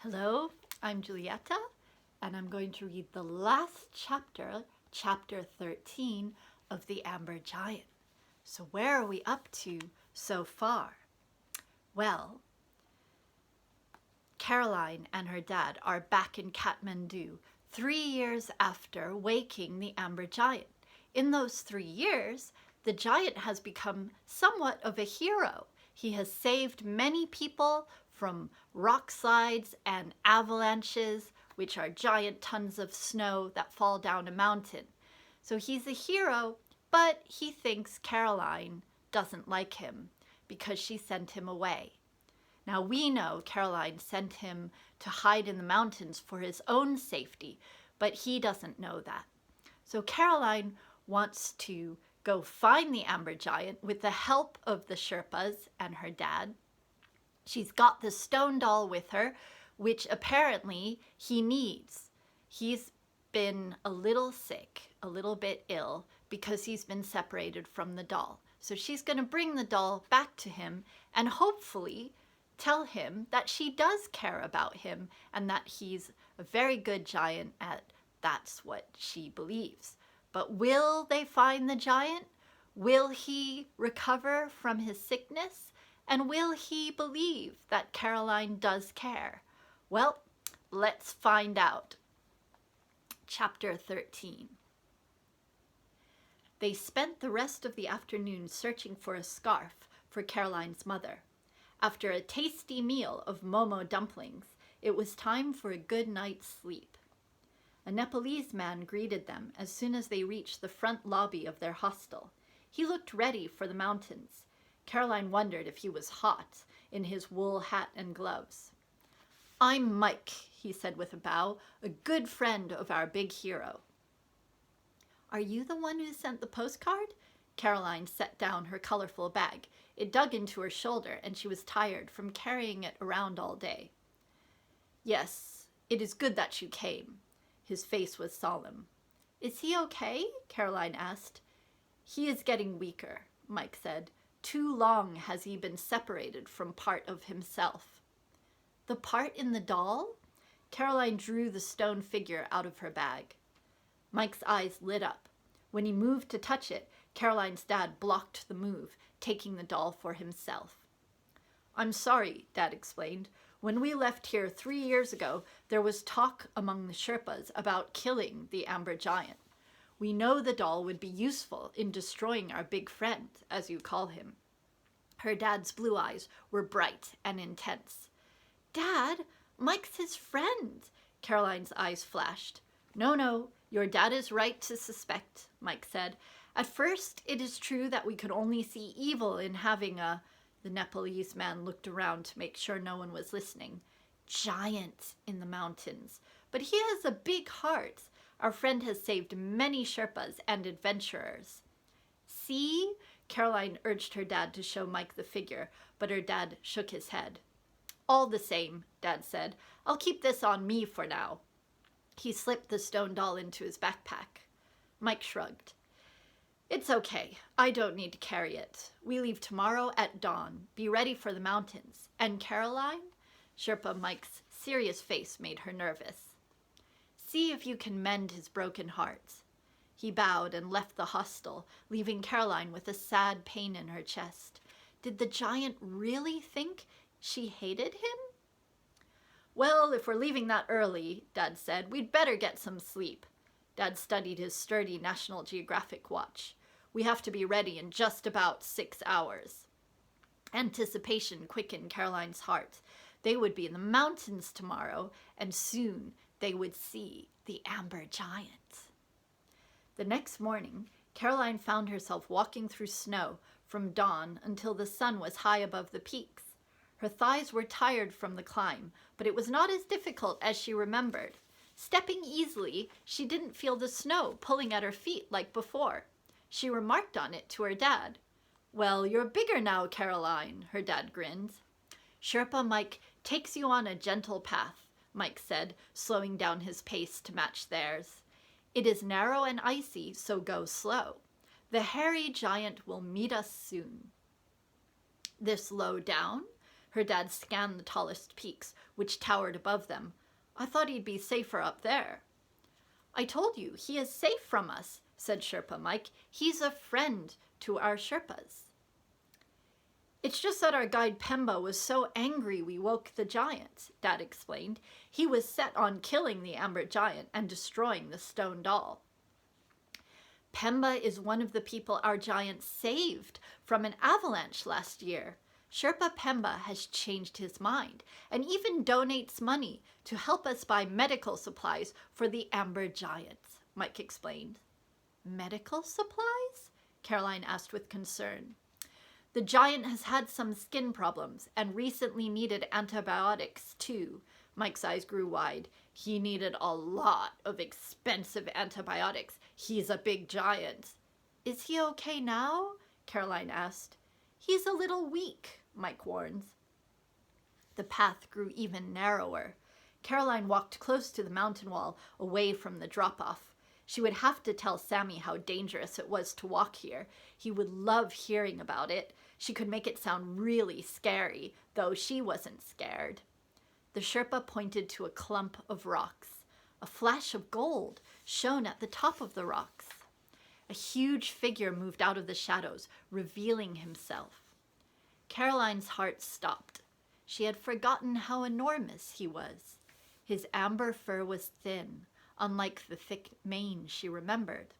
Hello, I'm Julieta, and I'm going to read the last chapter, chapter 13 of The Amber Giant. So where are we up to so far? Well, Caroline and her dad are back in Kathmandu 3 years after waking the Amber Giant. In those 3 years, the giant has become somewhat of a hero. He has saved many people from rock slides and avalanches, which are giant tons of snow that fall down a mountain. So he's a hero, but he thinks Caroline doesn't like him because she sent him away. Now we know Caroline sent him to hide in the mountains for his own safety, but he doesn't know that. So Caroline wants to go find the Amber Giant with the help of the Sherpas and her dad. She's got the stone doll with her, which apparently he needs. He's been a little sick, a little bit ill, because he's been separated from the doll. So she's going to bring the doll back to him and hopefully tell him that she does care about him and that he's a very good giant that's what she believes. But will they find the giant? Will he recover from his sickness? And will he believe that Caroline does care? Well, let's find out. Chapter 13. They spent the rest of the afternoon searching for a scarf for Caroline's mother. After a tasty meal of momo dumplings, it was time for a good night's sleep. A Nepalese man greeted them as soon as they reached the front lobby of their hostel. He looked ready for the mountains. Caroline wondered if he was hot in his wool hat and gloves. "I'm Mike," he said with a bow, "a good friend of our big hero." "Are you the one who sent the postcard?" Caroline set down her colorful bag. It dug into her shoulder, and she was tired from carrying it around all day. "Yes, it is good that you came." His face was solemn. "Is he okay?" Caroline asked. "He is getting weaker," Mike said. "Too long has he been separated from part of himself." "The part in the doll?" Caroline drew the stone figure out of her bag. Mike's eyes lit up. When he moved to touch it, Caroline's dad blocked the move, taking the doll for himself. "I'm sorry," Dad explained. "When we left here 3 years ago, there was talk among the Sherpas about killing the Amber Giant. We know the doll would be useful in destroying our big friend, as you call him." Her dad's blue eyes were bright and intense. "Dad, Mike's his friend," Caroline's eyes flashed. No, your dad is right to suspect," Mike said. "At first, it is true that we could only see evil in having a—" The Nepalese man looked around to make sure no one was listening. "Giant in the mountains. But he has a big heart. Our friend has saved many Sherpas and adventurers." "See?" Caroline urged her dad to show Mike the figure, but her dad shook his head. "All the same," Dad said, "I'll keep this on me for now." He slipped the stone doll into his backpack. Mike shrugged. "It's okay. I don't need to carry it. We leave tomorrow at dawn. Be ready for the mountains. And Caroline?" Sherpa Mike's serious face made her nervous. "See if you can mend his broken heart." He bowed and left the hostel, leaving Caroline with a sad pain in her chest. Did the giant really think she hated him? "Well, if we're leaving that early," Dad said, "we'd better get some sleep." Dad studied his sturdy National Geographic watch. "We have to be ready in just about 6 hours. Anticipation quickened Caroline's heart. They would be in the mountains tomorrow, and soon they would see the Amber Giant. The next morning, Caroline found herself walking through snow from dawn until the sun was high above the peaks. Her thighs were tired from the climb, but it was not as difficult as she remembered. Stepping easily, she didn't feel the snow pulling at her feet like before. She remarked on it to her dad. "Well, you're bigger now, Caroline," her dad grinned. "Sherpa Mike takes you on a gentle path," Mike said, slowing down his pace to match theirs. "It is narrow and icy, so go slow. The hairy giant will meet us soon." "This low down?" Her dad scanned the tallest peaks, which towered above them. I thought he'd be safer up there. I told you, he is safe from us, said Sherpa Mike. He's a friend to our Sherpas. It's just that our guide Pemba was so angry we woke the giant, Dad explained. He was set on killing the amber giant and destroying the stone doll. Pemba is one of the people our giant saved from an avalanche last year. Sherpa Pemba has changed his mind and even donates money to help us buy medical supplies for the amber giant, Mike explained. Medical supplies? Caroline asked with concern. The giant has had some skin problems and recently needed antibiotics too. Mike's eyes grew wide. He needed a lot of expensive antibiotics. He's a big giant. Is he okay now? Caroline asked. He's a little weak, Mike warns. The path grew even narrower. Caroline walked close to the mountain wall, away from the drop-off. She would have to tell Sammy how dangerous it was to walk here. He would love hearing about it. She could make it sound really scary, though she wasn't scared. The Sherpa pointed to a clump of rocks. A flash of gold shone at the top of the rocks. A huge figure moved out of the shadows, revealing himself. Caroline's heart stopped. She had forgotten how enormous he was. His amber fur was thin, unlike the thick mane she remembered.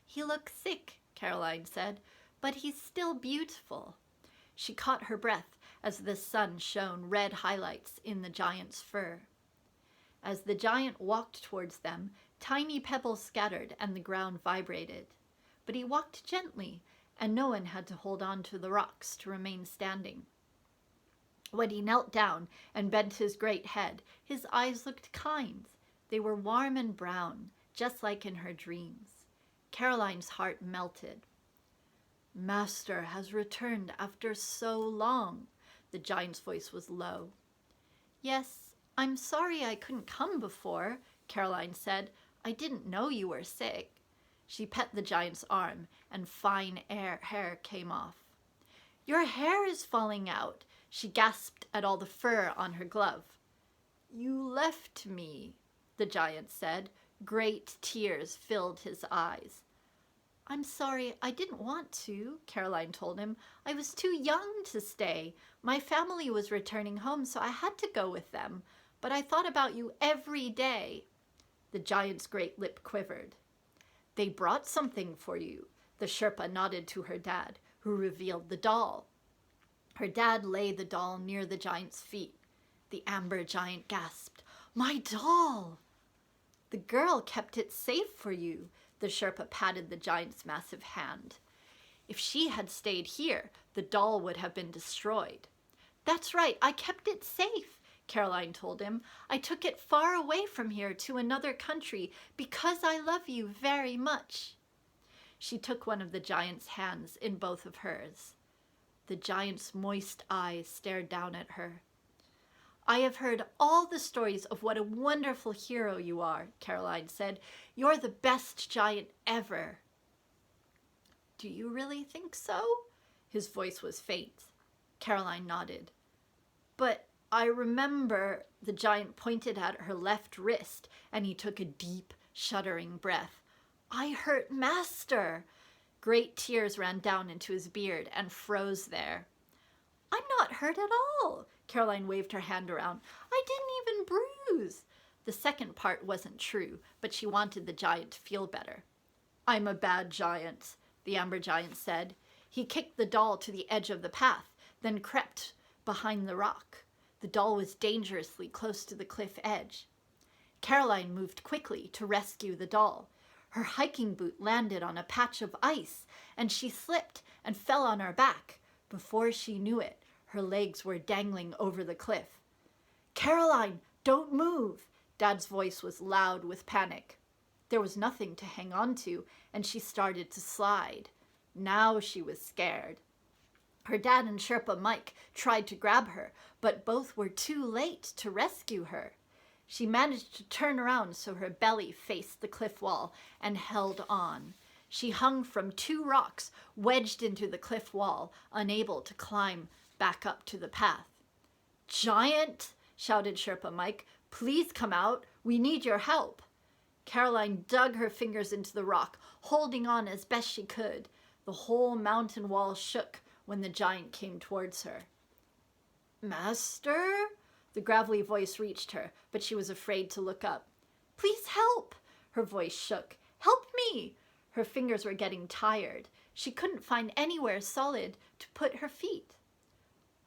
He looks sick, Caroline said, but he's still beautiful. She caught her breath as the sun shone red highlights in the giant's fur. As the giant walked towards them, tiny pebbles scattered and the ground vibrated. But he walked gently, and no one had to hold on to the rocks to remain standing. When he knelt down and bent his great head, his eyes looked kind. They were warm and brown, just like in her dreams. Caroline's heart melted. Master has returned after so long. The giant's voice was low. Yes, I'm sorry I couldn't come before, Caroline said. I didn't know you were sick. She pet the giant's arm, and fine hair came off. Your hair is falling out. She gasped at all the fur on her glove. You left me, the giant said. Great tears filled his eyes. I'm sorry, I didn't want to, Caroline told him. I was too young to stay. My family was returning home, so I had to go with them. But I thought about you every day. The giant's great lip quivered. They brought something for you. The Sherpa nodded to her dad, who revealed the doll. Her dad laid the doll near the giant's feet. The amber giant gasped, My doll! The girl kept it safe for you. The Sherpa patted the giant's massive hand. If she had stayed here, the doll would have been destroyed. That's right, I kept it safe, Caroline told him. I took it far away from here to another country because I love you very much. She took one of the giant's hands in both of hers. The giant's moist eyes stared down at her. I have heard all the stories of what a wonderful hero you are, Caroline said. You're the best giant ever. Do you really think so? His voice was faint. Caroline nodded. But I remember, the giant pointed at her left wrist, and he took a deep, shuddering breath. I hurt Master. Great tears ran down into his beard and froze there. I'm not hurt at all. Caroline waved her hand around. I didn't even bruise. The second part wasn't true, but she wanted the giant to feel better. I'm a bad giant, the amber giant said. He kicked the doll to the edge of the path, then crept behind the rock. The doll was dangerously close to the cliff edge. Caroline moved quickly to rescue the doll. Her hiking boot landed on a patch of ice, and she slipped and fell on her back. Before she knew it, her legs were dangling over the cliff. Caroline, don't move! Dad's voice was loud with panic. There was nothing to hang on to, and she started to slide. Now she was scared. Her dad and Sherpa Mike tried to grab her, but both were too late to rescue her. She managed to turn around so her belly faced the cliff wall and held on. She hung from two rocks wedged into the cliff wall, unable to climb back up to the path. "Giant!" shouted Sherpa Mike. "Please come out. We need your help." Caroline dug her fingers into the rock, holding on as best she could. The whole mountain wall shook when the giant came towards her. "Master?" The gravelly voice reached her, but she was afraid to look up. "Please help!" Her voice shook. "Help me!" Her fingers were getting tired. She couldn't find anywhere solid to put her feet.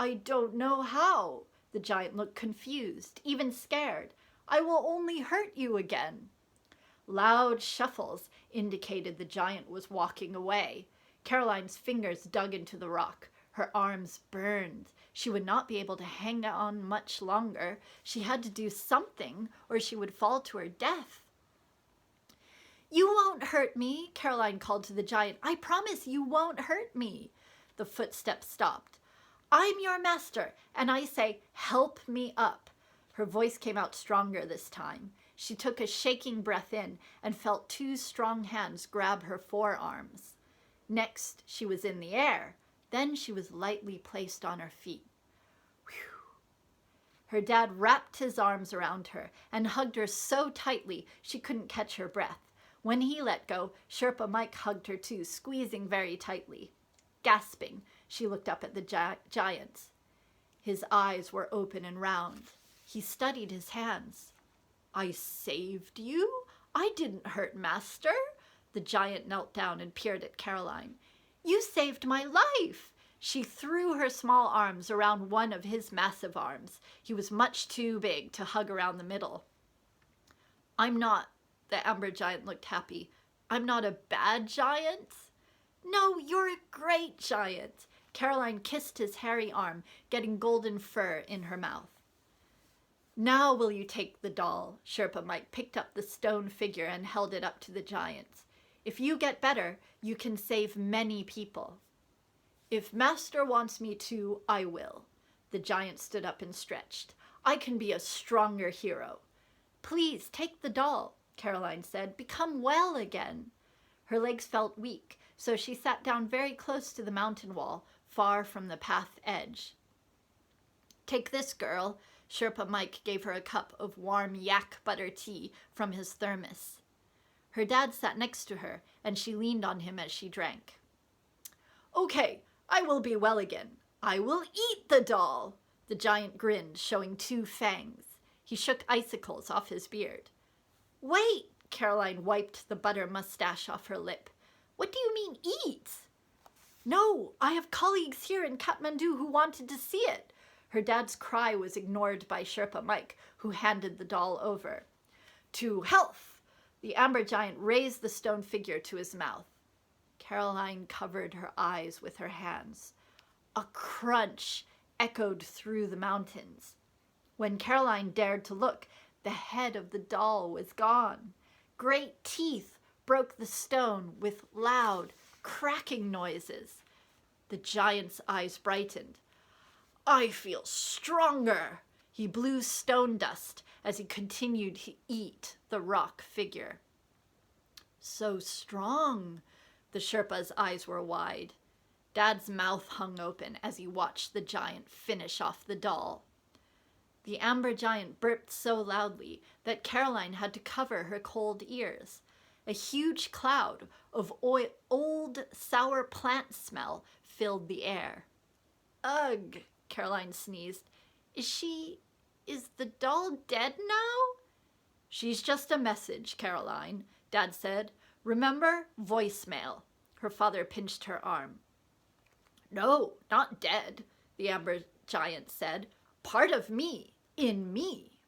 "I don't know how." The giant looked confused, even scared. "I will only hurt you again." Loud shuffles indicated the giant was walking away. Caroline's fingers dug into the rock. Her arms burned. She would not be able to hang on much longer. She had to do something, or she would fall to her death. "You won't hurt me," Caroline called to the giant. "I promise you won't hurt me." The footsteps stopped. "I'm your master, and I say, help me up." Her voice came out stronger this time. She took a shaking breath in and felt two strong hands grab her forearms. Next, she was in the air. Then she was lightly placed on her feet. Whew. Her dad wrapped his arms around her and hugged her so tightly she couldn't catch her breath. When he let go, Sherpa Mike hugged her too, squeezing very tightly. Gasping, she looked up at the giant. His eyes were open and round. He studied his hands. "I saved you? I didn't hurt Master." The giant knelt down and peered at Caroline. "You saved my life." She threw her small arms around one of his massive arms. He was much too big to hug around the middle. "I'm not," the amber giant looked happy. "I'm not a bad giant?" "No, you're a great giant." Caroline kissed his hairy arm, getting golden fur in her mouth. "Now will you take the doll?" Sherpa Mike picked up the stone figure and held it up to the giant. "If you get better, you can save many people." "If Master wants me to, I will." The giant stood up and stretched. "I can be a stronger hero." "Please take the doll," Caroline said. "Become well again." Her legs felt weak, so she sat down very close to the mountain wall, far from the path edge. "Take this, girl." Sherpa Mike gave her a cup of warm yak butter tea from his thermos. Her dad sat next to her, and she leaned on him as she drank. "Okay, I will be well again. I will eat the doll." The giant grinned, showing two fangs. He shook icicles off his beard. "Wait!" Caroline wiped the butter mustache off her lip. "What do you mean, eat?" "No, I have colleagues here in Kathmandu who wanted to see it." Her dad's cry was ignored by Sherpa Mike, who handed the doll over. "To health!" The amber giant raised the stone figure to his mouth. Caroline covered her eyes with her hands. A crunch echoed through the mountains. When Caroline dared to look, the head of the doll was gone. Great teeth broke the stone with loud, cracking noises. The giant's eyes brightened. "I feel stronger." He blew stone dust as he continued to eat the rock figure. "So strong." The Sherpa's eyes were wide. Dad's mouth hung open as he watched the giant finish off the doll. The amber giant burped so loudly that Caroline had to cover her cold ears. A huge cloud of old, sour plant smell filled the air. "Ugh," Caroline sneezed. Is the doll dead now?" "She's just a message, Caroline," Dad said. "Remember, voicemail." Her father pinched her arm. "No, not dead," the amber giant said. "Part of me, in me."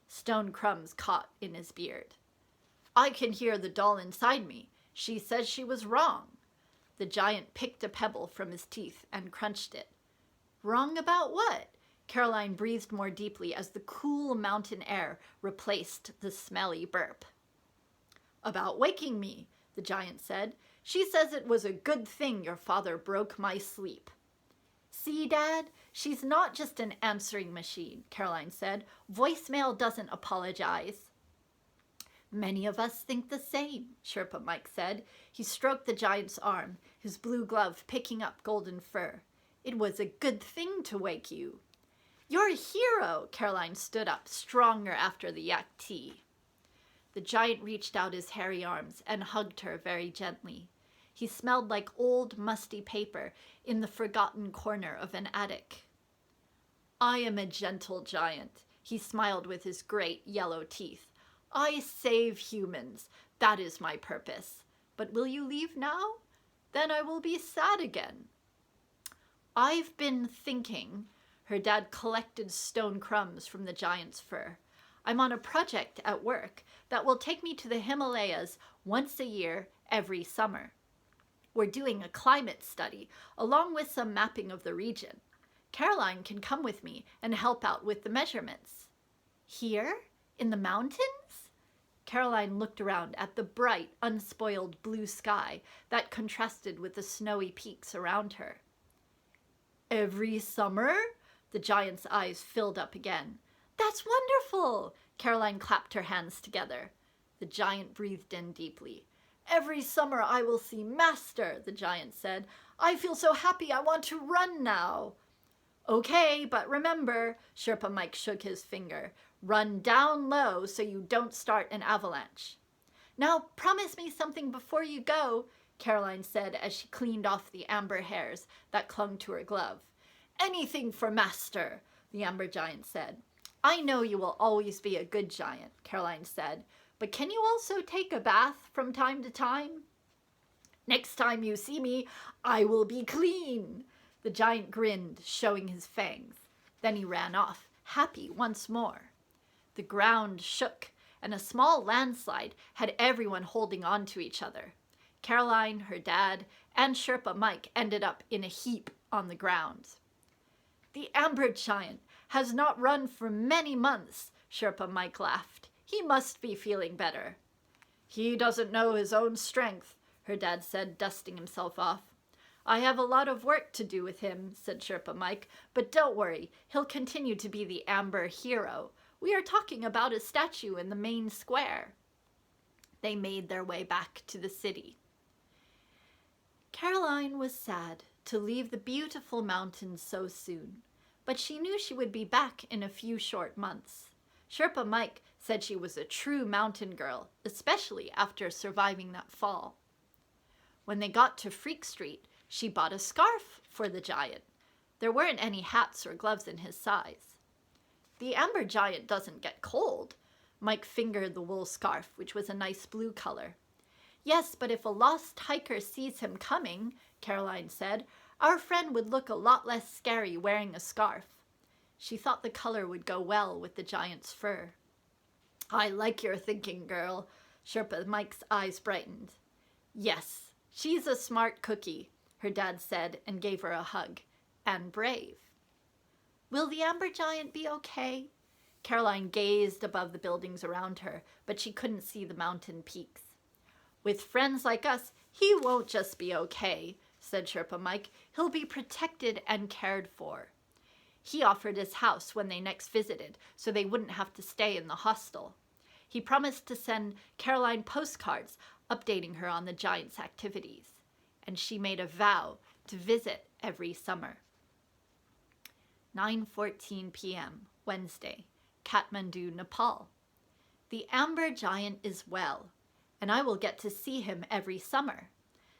Stone crumbs caught in his beard. "I can hear the doll inside me. She says she was wrong." The giant picked a pebble from his teeth and crunched it. "Wrong about what?" Caroline breathed more deeply as the cool mountain air replaced the smelly burp. "About waking me," the giant said. "She says it was a good thing your father broke my sleep." "See, Dad? She's not just an answering machine," Caroline said. "Voicemail doesn't apologize." "Many of us think the same," Sherpa Mike said. He stroked the giant's arm, his blue glove picking up golden fur. It was a good thing to wake you. You're a hero. Caroline stood up, stronger after the yak tea. The giant reached out his hairy arms and hugged her very gently. He smelled like old, musty paper in the forgotten corner of an attic. I am a gentle giant. He smiled with his great yellow teeth. I save humans. That is my purpose. But will you leave now? Then I will be sad again. I've been thinking. Her dad collected stone crumbs from the giant's fur. I'm on a project at work that will take me to the Himalayas once a year every summer. We're doing a climate study along with some mapping of the region. Caroline can come with me and help out with the measurements. Here? In the mountains? Caroline looked around at the bright, unspoiled blue sky that contrasted with the snowy peaks around her. Every summer? The giant's eyes filled up again. That's wonderful! Caroline clapped her hands together. The giant breathed in deeply. Every summer I will see Master, the giant said. I feel so happy I want to run now. Okay, but remember, Sherpa Mike shook his finger, run down low so you don't start an avalanche. Now promise me something before you go, Caroline said as she cleaned off the amber hairs that clung to her glove. Anything for Master, the amber giant said. I know you will always be a good giant, Caroline said, but can you also take a bath from time to time? Next time you see me, I will be clean. The giant grinned, showing his fangs. Then he ran off, happy once more. The ground shook, and a small landslide had everyone holding on to each other. Caroline, her dad, and Sherpa Mike ended up in a heap on the ground. The amber giant has not run for many months, Sherpa Mike laughed. He must be feeling better. He doesn't know his own strength, her dad said, dusting himself off. I have a lot of work to do with him, said Sherpa Mike, but don't worry, he'll continue to be the amber hero. We are talking about a statue in the main square. They made their way back to the city. Caroline was sad to leave the beautiful mountains so soon, but she knew she would be back in a few short months. Sherpa Mike said she was a true mountain girl, especially after surviving that fall. When they got to Freak Street, she bought a scarf for the giant. There weren't any hats or gloves in his size. The amber giant doesn't get cold. Mike fingered the wool scarf, which was a nice blue color. Yes, but if a lost hiker sees him coming, Caroline said, our friend would look a lot less scary wearing a scarf. She thought the color would go well with the giant's fur. I like your thinking, girl. Sherpa Mike's eyes brightened. Yes, she's a smart cookie, her dad said and gave her a hug. And brave. Will the amber giant be okay? Caroline gazed above the buildings around her, but she couldn't see the mountain peaks. With friends like us, he won't just be okay, said Sherpa Mike. He'll be protected and cared for. He offered his house when they next visited, so they wouldn't have to stay in the hostel. He promised to send Caroline postcards updating her on the giant's activities, and she made a vow to visit every summer. 9:14 p.m., Wednesday, Kathmandu, Nepal. The amber giant is well, and I will get to see him every summer.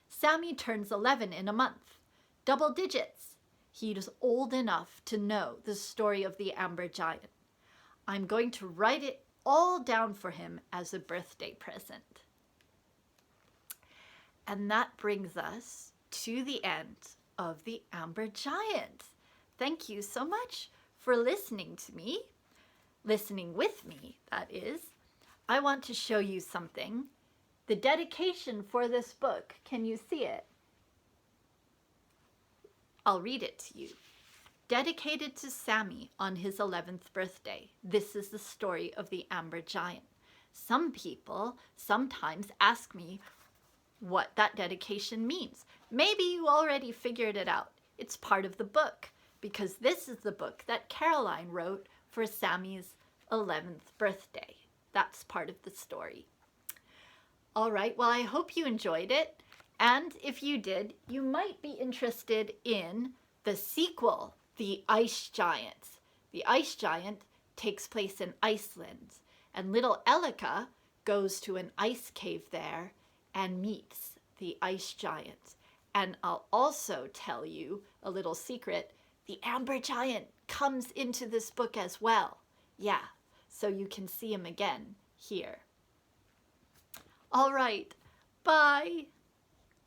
Sammy turns 11 in a month. Double digits. He's old enough to know the story of the amber giant. I'm going to write it all down for him as a birthday present. And that brings us to the end of the amber giant. Thank you so much for listening to me, listening with me, that is. I want to show you something. The dedication for this book, can you see it? I'll read it to you. Dedicated to Sammy on his 11th birthday. This is the story of the amber giant. Some people sometimes ask me what that dedication means. Maybe you already figured it out. It's part of the book, because this is the book that Caroline wrote for Sammy's 11th birthday. That's part of the story. All right, well, I hope you enjoyed it. And if you did, you might be interested in The sequel, The Ice Giants. The Ice Giant takes place in Iceland, and little Elika goes to an ice cave there and meets the Ice Giant. And I'll also tell you a little secret. The Amber Giant comes into this book as well. Yeah, so you can see him again here. All right, bye.